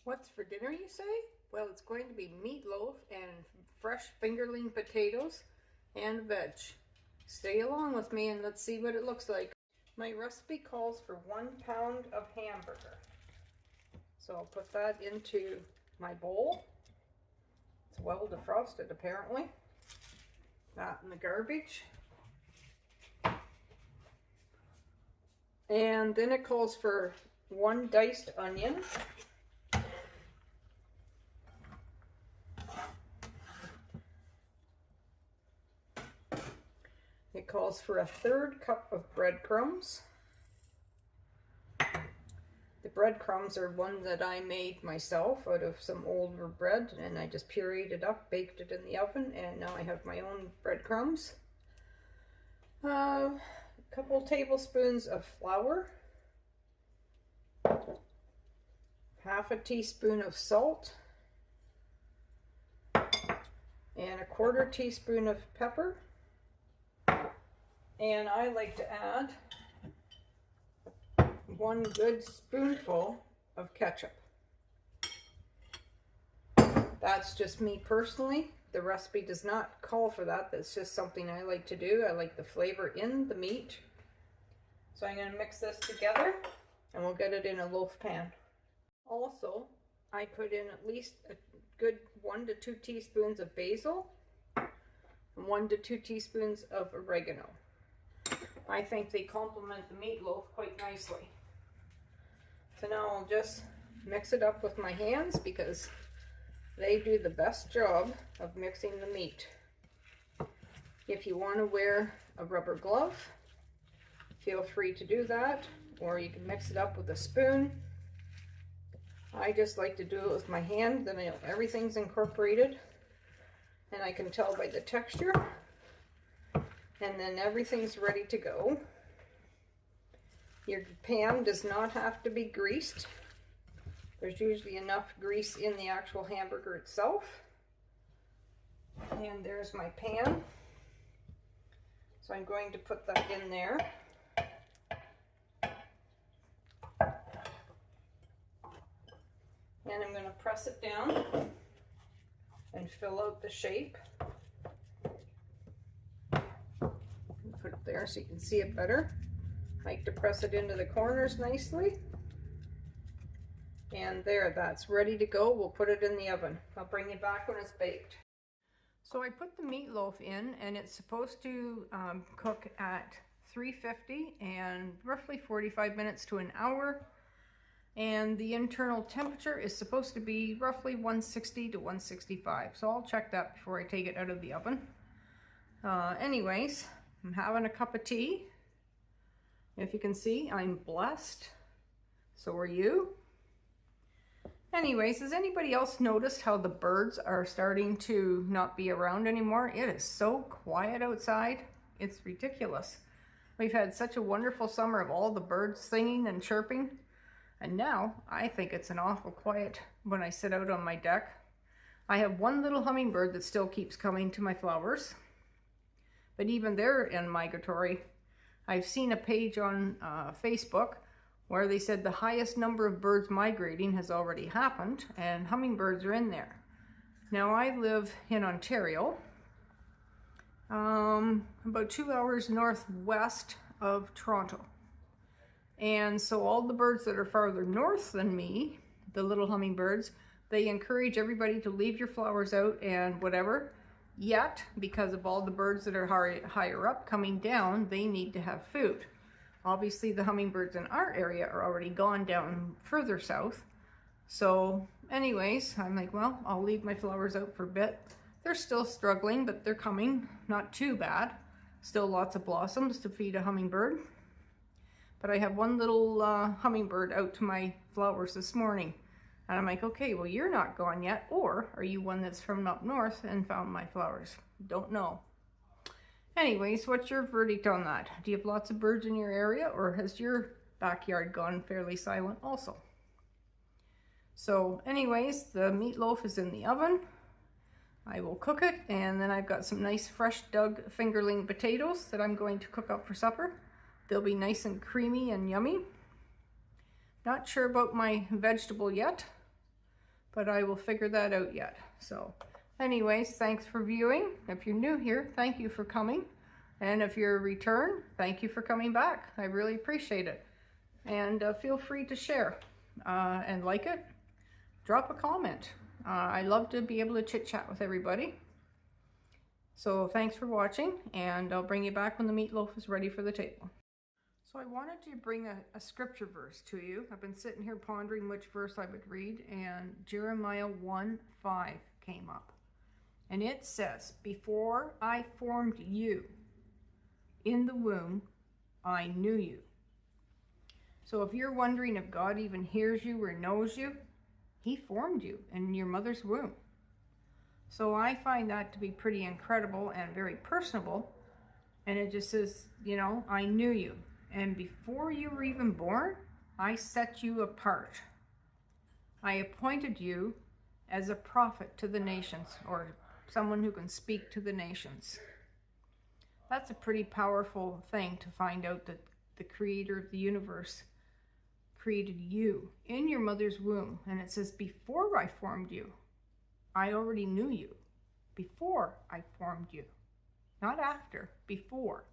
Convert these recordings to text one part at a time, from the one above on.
What's for dinner, you say? Well, it's going to be meatloaf and fresh fingerling potatoes and veg. Stay along with me and let's see what it looks like. My recipe calls for 1 pound of hamburger. So I'll put that into my bowl. It's well defrosted apparently. That in the garbage. And then it calls for 1 diced onion. It calls for 1/3 cup of breadcrumbs. The breadcrumbs are one that I made myself out of some older bread, and I just pureed it up, baked it in the oven, and now I have my own breadcrumbs. A couple tablespoons of flour, 1/2 teaspoon of salt, and 1/4 teaspoon of pepper. And I like to add 1 good spoonful of ketchup. That's just me personally. The recipe does not call for that. That's just something I like to do. I like the flavor in the meat. So I'm going to mix this together and we'll get it in a loaf pan. Also, I put in at least a good 1 to 2 teaspoons of basil and 1 to 2 teaspoons of oregano. I think they complement the meatloaf quite nicely. So now I'll just mix it up with my hands because they do the best job of mixing the meat. If you want to wear a rubber glove, feel free to do that, or you can mix it up with a spoon. I just like to do it with my hand, then everything's incorporated and I can tell by the texture. And then everything's ready to go. Your pan does not have to be greased. There's usually enough grease in the actual hamburger itself. And there's my pan. So I'm going to put that in there. And I'm going to press it down and fill out the shape. Put it there so you can see it better. I like to press it into the corners nicely. And there, that's ready to go. We'll put it in the oven. I'll bring you back when it's baked. So I put the meatloaf in and it's supposed to cook at 350 and roughly 45 minutes to an hour. And the internal temperature is supposed to be roughly 160 to 165. So I'll check that before I take it out of the oven. Anyways, I'm having a cup of tea. If you can see, I'm blessed. So are you. Anyways, has anybody else noticed how the birds are starting to not be around anymore? It is so quiet outside. It's ridiculous. We've had such a wonderful summer of all the birds singing and chirping. And now I think it's an awful quiet when I sit out on my deck. I have 1 little hummingbird that still keeps coming to my flowers. But even they're in migratory. I've seen a page on Facebook where they said the highest number of birds migrating has already happened and hummingbirds are in there. Now I live in Ontario, about 2 hours northwest of Toronto. And so all the birds that are farther north than me, the little hummingbirds, they encourage everybody to leave your flowers out and whatever. Yet, because of all the birds that are higher up coming down, they need to have food. Obviously, the hummingbirds in our area are already gone down further south. So anyways, I'm like, well, I'll leave my flowers out for a bit. They're still struggling, but they're coming. Not too bad. Still lots of blossoms to feed a hummingbird. But I have 1 little hummingbird out to my flowers this morning. And I'm like, okay, well, you're not gone yet. Or are you one that's from up north and found my flowers? Don't know. Anyways, what's your verdict on that? Do you have lots of birds in your area, or has your backyard gone fairly silent also? So anyways, the meatloaf is in the oven. I will cook it, and then I've got some nice fresh dug fingerling potatoes that I'm going to cook up for supper. They'll be nice and creamy and yummy. Not sure about my vegetable yet. but I will figure that out yet. So anyways, thanks for viewing. If you're new here, thank you for coming. And if you're a return, thank you for coming back. I really appreciate it. And feel free to share and like it. Drop a comment. I love to be able to chit chat with everybody. So thanks for watching, and I'll bring you back when the meatloaf is ready for the table. So I wanted to bring a scripture verse to you. I've been sitting here pondering which verse I would read, and Jeremiah 1:5 came up. And it says, "Before I formed you in the womb, I knew you." So if you're wondering if God even hears you or knows you, He formed you in your mother's womb. So I find that to be pretty incredible and very personable. And it just says, you know, I knew you. And before you were even born, I set you apart. I appointed you as a prophet to the nations, or someone who can speak to the nations. That's a pretty powerful thing to find out, that the creator of the universe created you in your mother's womb. And it says, before I formed you, I already knew you. Before I formed you. Not after, before.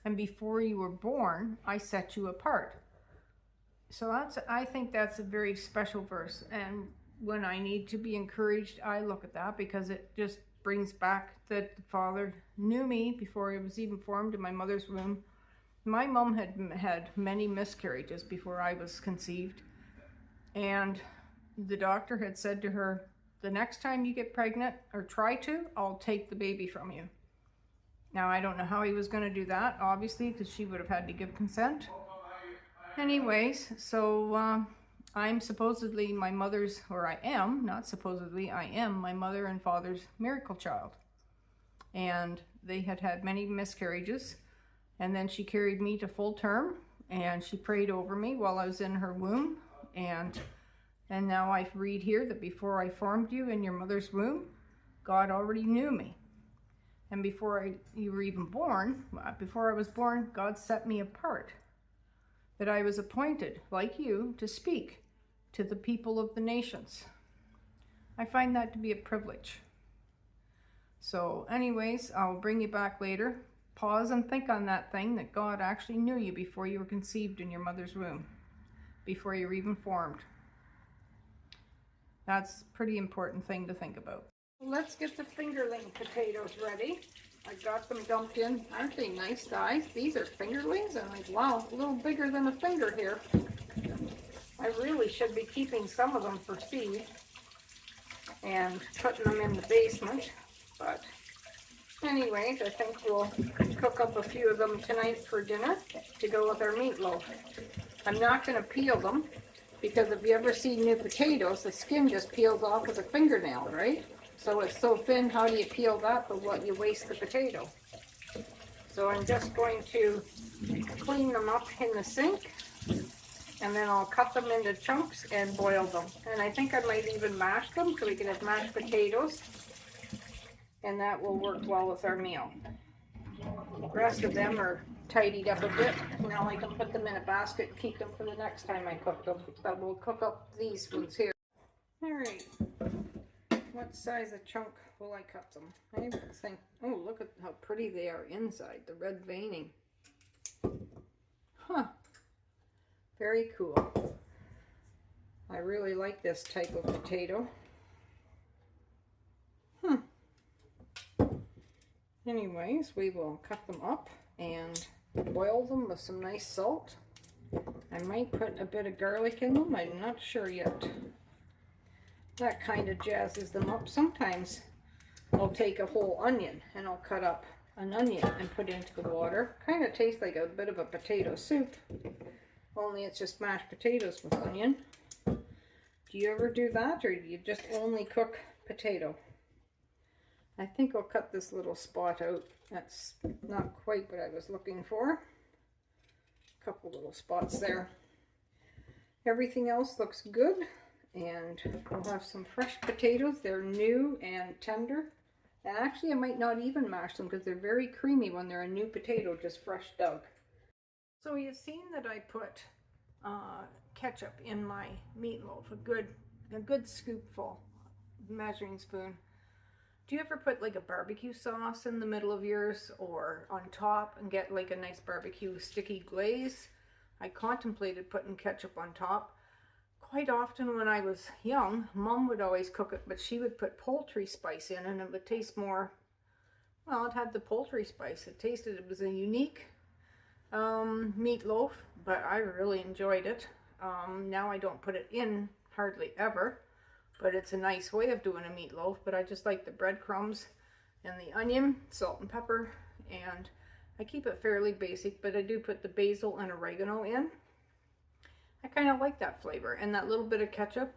And before you were born, I set you apart. So I think that's a very special verse. And when I need to be encouraged, I look at that, because it just brings back that the Father knew me before I was even formed in my mother's womb. My mom had many miscarriages before I was conceived. And the doctor had said to her, the next time you get pregnant, or try to, I'll take the baby from you. Now, I don't know how he was going to do that, obviously, because she would have had to give consent. Anyways, so I'm supposedly my mother's, or I am, not supposedly, I am my mother and father's miracle child. And they had had many miscarriages. And then she carried me to full term, and she prayed over me while I was in her womb. And now I read here that before I formed you in your mother's womb, God already knew me. And before you were even born, before I was born, God set me apart. That I was appointed, like you, to speak to the people of the nations. I find that to be a privilege. So anyways, I'll bring you back later. Pause and think on that thing, that God actually knew you before you were conceived in your mother's womb. Before you were even formed. That's a pretty important thing to think about. Let's get the fingerling potatoes ready. I got them dumped in. Aren't they nice, guys? These are fingerlings. I'm like, wow, a little bigger than a finger here. I really should be keeping some of them for seed and putting them in the basement. But anyways, I think we'll cook up a few of them tonight for dinner to go with our meatloaf. I'm not going to peel them, because if you ever see new potatoes, the skin just peels off with a fingernail, right? So it's so thin, how do you peel that, but what, you waste the potato. So I'm just going to clean them up in the sink, and then I'll cut them into chunks and boil them. And I think I might even mash them, so we can have mashed potatoes, and that will work well with our meal. The rest of them are tidied up a bit. Now I can put them in a basket and keep them for the next time I cook them. But we'll cook up these ones here. Alright. What size of chunk will I cut them? I think, oh, look at how pretty they are inside, the red veining. Huh. Very cool. I really like this type of potato. Anyways, we will cut them up and boil them with some nice salt. I might put a bit of garlic in them, I'm not sure yet. That kind of jazzes them up. Sometimes I'll take a whole onion and I'll cut up an onion and put into the water. Kind of tastes like a bit of a potato soup, only it's just mashed potatoes with onion. Do you ever do that, or do you just only cook potato? I think I'll cut this little spot out. That's not quite what I was looking for. A couple little spots there. Everything else looks good, and we'll have some fresh potatoes. They're new and tender. And actually I might not even mash them, because they're very creamy when they're a new potato, just fresh dug. So you've seen that I put ketchup in my meatloaf, a good a good scoopful, measuring spoon. Do you ever put like a barbecue sauce in the middle of yours or on top and get like a nice barbecue sticky glaze? I contemplated putting ketchup on top. Quite often when I was young, Mom would always cook it, but she would put poultry spice in and it would taste more, well, it had the poultry spice. It was a unique meatloaf, but I really enjoyed it. Now I don't put it in hardly ever, but it's a nice way of doing a meatloaf. But I just like the breadcrumbs and the onion, salt and pepper, and I keep it fairly basic, but I do put the basil and oregano in. I kind of like that flavor, and that little bit of ketchup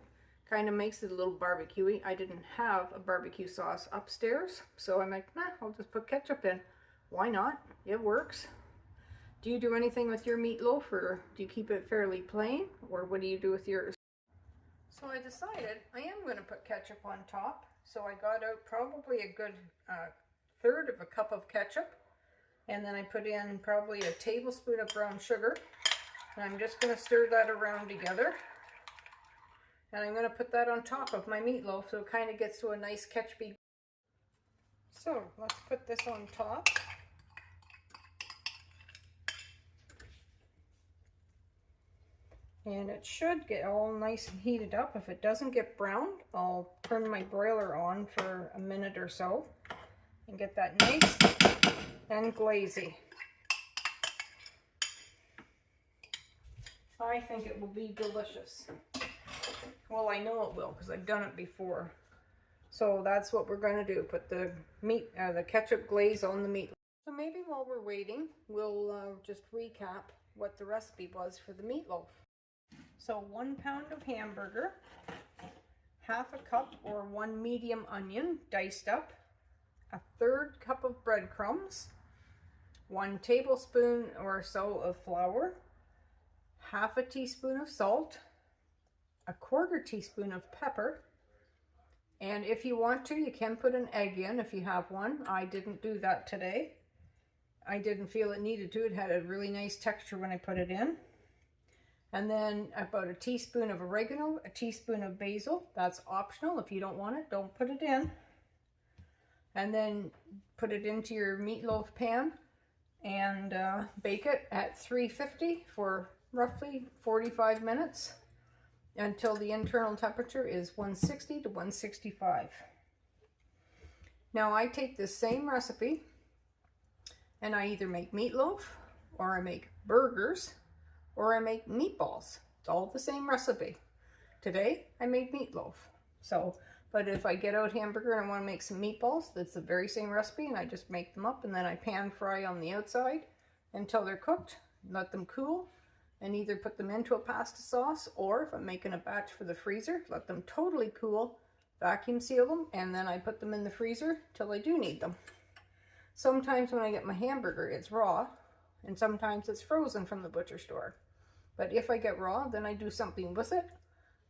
kind of makes it a little barbecue-y. I didn't have a barbecue sauce upstairs, so I'm like, nah, I'll just put ketchup in. Why not? It works. Do you do anything with your meatloaf, or do you keep it fairly plain, or what do you do with yours? So I decided I am going to put ketchup on top. So I got out probably a good third of a cup of ketchup, and then I put in probably a tablespoon of brown sugar, and I'm just going to stir that around together. And I'm going to put that on top of my meatloaf so it kind of gets to a nice ketchupy. So let's put this on top. And it should get all nice and heated up. If it doesn't get browned, I'll turn my broiler on for a minute or so and get that nice and glazy. I think it will be delicious. Well, I know it will because I've done it before. So that's what we're going to do. Put the the ketchup glaze on the meat. So maybe while we're waiting, we'll just recap what the recipe was for the meatloaf. So 1 pound of hamburger, half a cup or 1 medium onion diced up, a 1/3 cup of breadcrumbs, 1 tablespoon or so of flour, half a teaspoon of salt, a 1/4 teaspoon of pepper, and if you want to, you can put an egg in if you have one. I didn't do that today. I didn't feel it needed to. It had a really nice texture when I put it in. And then about a teaspoon of oregano, a teaspoon of basil. That's optional. If you don't want it, don't put it in. And then put it into your meatloaf pan and bake it at 350 for roughly 45 minutes until the internal temperature is 160 to 165. Now I take this same recipe and I either make meatloaf or I make burgers or I make meatballs. It's all the same recipe. Today, I made meatloaf. So, but if I get out hamburger and I want to make some meatballs, that's the very same recipe, and I just make them up, and then I pan fry on the outside until they're cooked, let them cool, and either put them into a pasta sauce, or if I'm making a batch for the freezer, let them totally cool, vacuum seal them, and then I put them in the freezer till I do need them. Sometimes when I get my hamburger, it's raw, and sometimes it's frozen from the butcher store. But if I get raw, then I do something with it,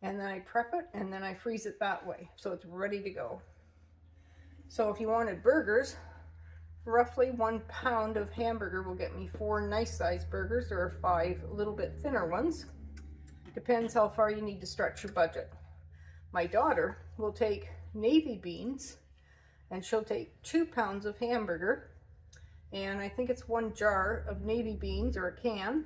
and then I prep it, and then I freeze it that way, so it's ready to go. So if you wanted burgers, roughly 1 pound of hamburger will get me 4 nice sized burgers, or 5 a little bit thinner ones. Depends how far you need to stretch your budget. My daughter will take navy beans, and she'll take 2 pounds of hamburger, and I think it's 1 jar of navy beans, or a can,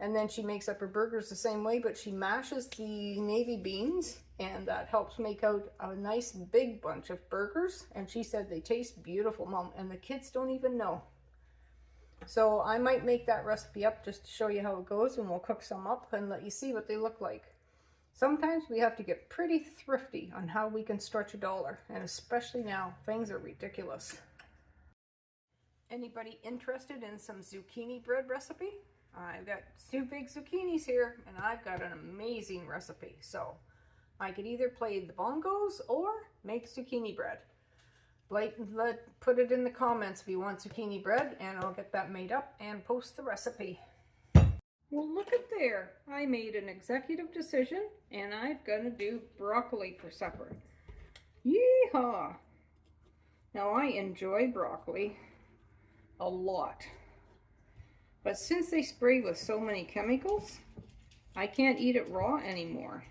and then she makes up her burgers the same way, but she mashes the navy beans, and that helps make out a nice big bunch of burgers, and she said they taste beautiful, Mom, and the kids don't even know. So I might make that recipe up just to show you how it goes, and we'll cook some up and let you see what they look like. Sometimes we have to get pretty thrifty on how we can stretch $1, and especially now, things are ridiculous. Anybody interested in some zucchini bread recipe? I've got 2 big zucchinis here, and I've got an amazing recipe. So I could either play the bongos or make zucchini bread. Put it in the comments if you want zucchini bread, and I'll get that made up and post the recipe. Well, look at there. I made an executive decision, and I'm gonna do broccoli for supper. Yeehaw! Now I enjoy broccoli a lot. But since they spray with so many chemicals, I can't eat it raw anymore.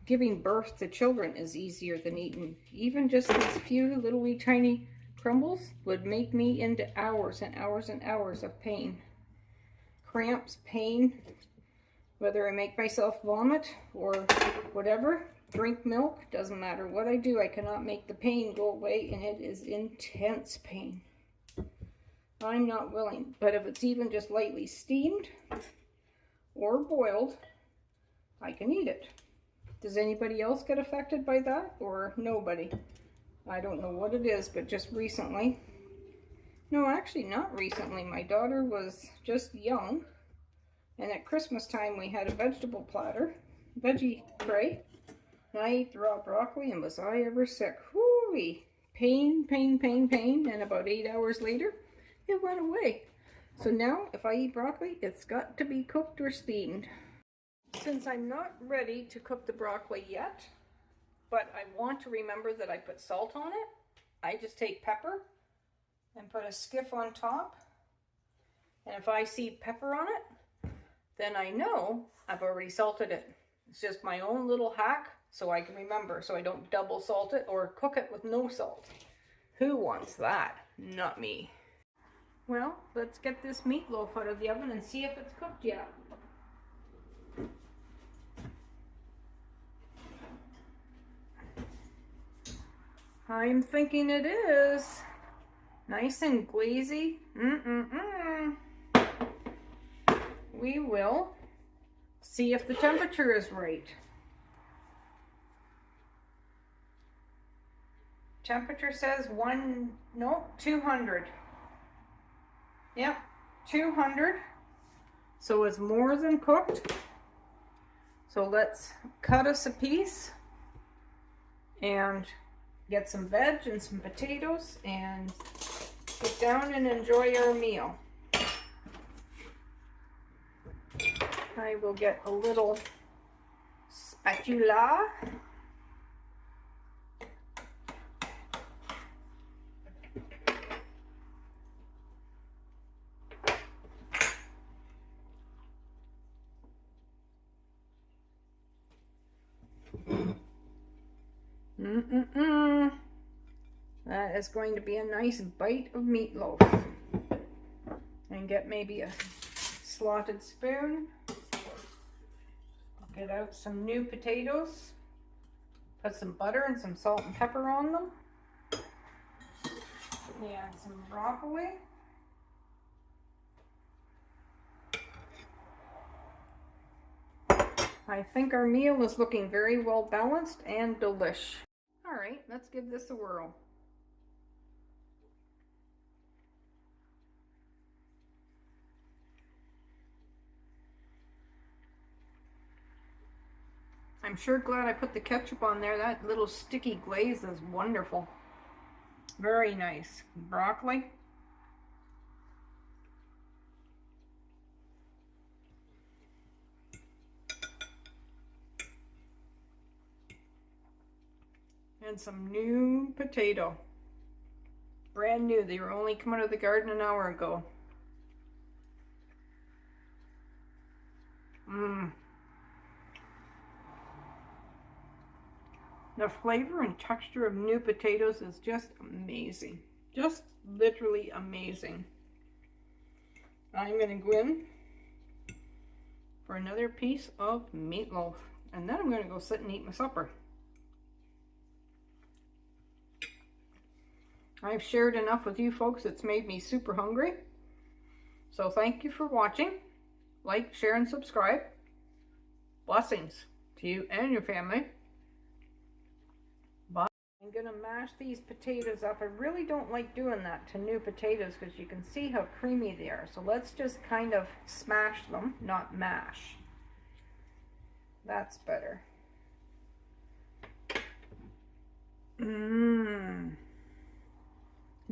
Giving birth to children is easier than eating. Even just these few little wee tiny crumbles would make me into hours and hours and hours of pain. Cramps, pain, whether I make myself vomit or whatever, drink milk, doesn't matter what I do, I cannot make the pain go away, and it is intense pain. I'm not willing, but if it's even just lightly steamed or boiled, I can eat it. Does anybody else get affected by that, or nobody? I don't know what it is, but just recently, no, actually not recently, my daughter was just young, and at Christmas time we had a vegetable platter, veggie tray, and I ate the raw broccoli, and was I ever sick. Whoo-wee. Pain, pain, pain, pain, and about 8 hours later, it went away. So now, if I eat broccoli, it's got to be cooked or steamed. Since I'm not ready to cook the broccoli yet, but I want to remember that I put salt on it, I just take pepper and put a skiff on top. And if I see pepper on it, then I know I've already salted it. It's just my own little hack so I can remember, so I don't double salt it or cook it with no salt. Who wants that? Not me. Well, let's get this meatloaf out of the oven and see if it's cooked yet. I'm thinking it is. Nice and glazy. We will see if the temperature is right. Temperature says 200. Yep, 200. So it's more than cooked. So let's cut us a piece and get some veg and some potatoes and sit down and enjoy our meal. I will get a little spatula. That is going to be a nice bite of meatloaf. And get maybe a slotted spoon. Get out some new potatoes. Put some butter and some salt and pepper on them. And some broccoli. I think our meal is looking very well balanced and delish. All right, let's give this a whirl. I'm sure glad I put the ketchup on there. That little sticky glaze is wonderful. Very nice. Broccoli. And some new potato. Brand new. They were only coming out of the garden an hour ago. The flavor and texture of new potatoes is just amazing. Just literally amazing. I'm going to go in for another piece of meatloaf. And then I'm going to go sit and eat my supper. I've shared enough with you folks. It's made me super hungry. So thank you for watching. Like, share, and subscribe. Blessings to you and your family. Bye. I'm going to mash these potatoes up. I really don't like doing that to new potatoes because you can see how creamy they are. So let's just kind of smash them, not mash. That's better.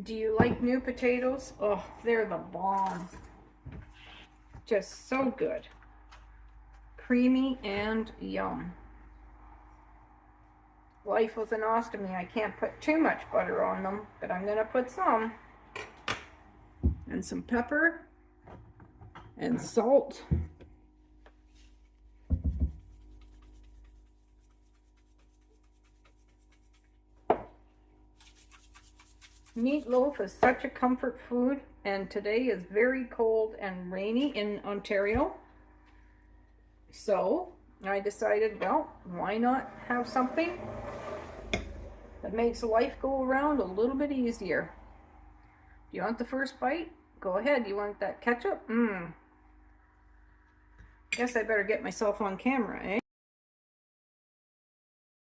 Do you like new potatoes? Oh, they're the bomb. Just so good. Creamy and yum. Life with an ostomy. I can't put too much butter on them, but I'm going to put some. And some pepper. And salt. Meatloaf is such a comfort food, and today is very cold and rainy in Ontario. So I decided, well, why not have something that makes life go around a little bit easier. Do you want the first bite? Go ahead. You want that ketchup? Guess I better get myself on camera, eh?